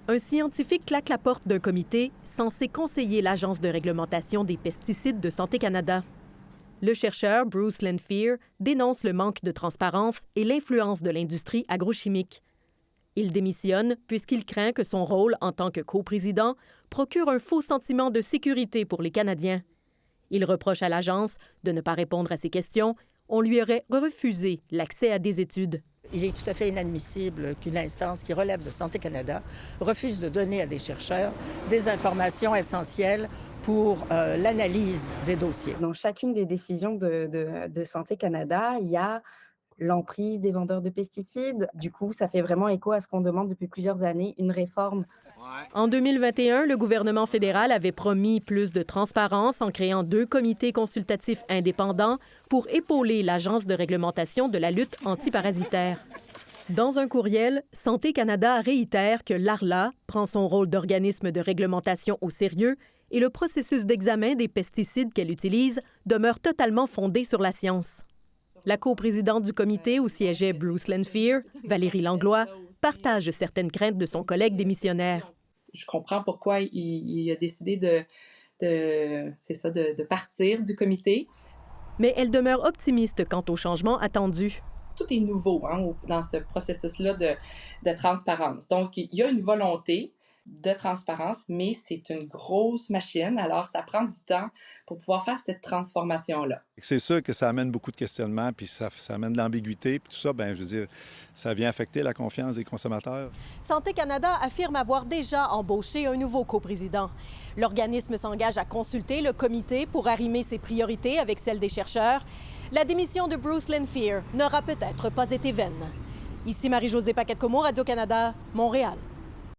Un scientifique claque la porte d'un comité censé conseiller l'Agence de réglementation des pesticides de Santé Canada. Le chercheur Bruce Lanphier dénonce le manque de transparence et l'influence de l'industrie agrochimique. Il démissionne puisqu'il craint que son rôle en tant que coprésident procure un faux sentiment de sécurité pour les Canadiens. Il reproche à l'agence de ne pas répondre à ses questions. On lui aurait refusé l'accès à des études. Il est tout à fait inadmissible qu'une instance qui relève de Santé Canada refuse de donner à des chercheurs des informations essentielles pour l'analyse des dossiers. Dans chacune des décisions de Santé Canada, il y a l'emprise des vendeurs de pesticides. Du coup, ça fait vraiment écho à ce qu'on demande depuis plusieurs années, une réforme. En 2021, le gouvernement fédéral avait promis plus de transparence en créant 2 comités consultatifs indépendants pour épauler l'Agence de réglementation de la lutte antiparasitaire. Dans un courriel, Santé Canada réitère que l'ARLA prend son rôle d'organisme de réglementation au sérieux et le processus d'examen des pesticides qu'elle utilise demeure totalement fondé sur la science. La coprésidente du comité où siégeait Bruce Lanphier, Valérie Langlois, partage certaines craintes de son collègue démissionnaire. Je comprends pourquoi il a décidé de partir du comité. Mais elle demeure optimiste quant aux changements attendus. Tout est nouveau dans ce processus-là de transparence. Donc, il y a une volonté de transparence, mais c'est une grosse machine. Alors, ça prend du temps pour pouvoir faire cette transformation-là. C'est sûr que ça amène beaucoup de questionnements, puis ça amène de l'ambiguïté, puis tout ça, je veux dire, ça vient affecter la confiance des consommateurs. Santé Canada affirme avoir déjà embauché un nouveau coprésident. L'organisme s'engage à consulter le comité pour arrimer ses priorités avec celles des chercheurs. La démission de Bruce Lanphier n'aura peut-être pas été vaine. Ici Marie-Josée Paquette-Comeau, Radio-Canada, Montréal.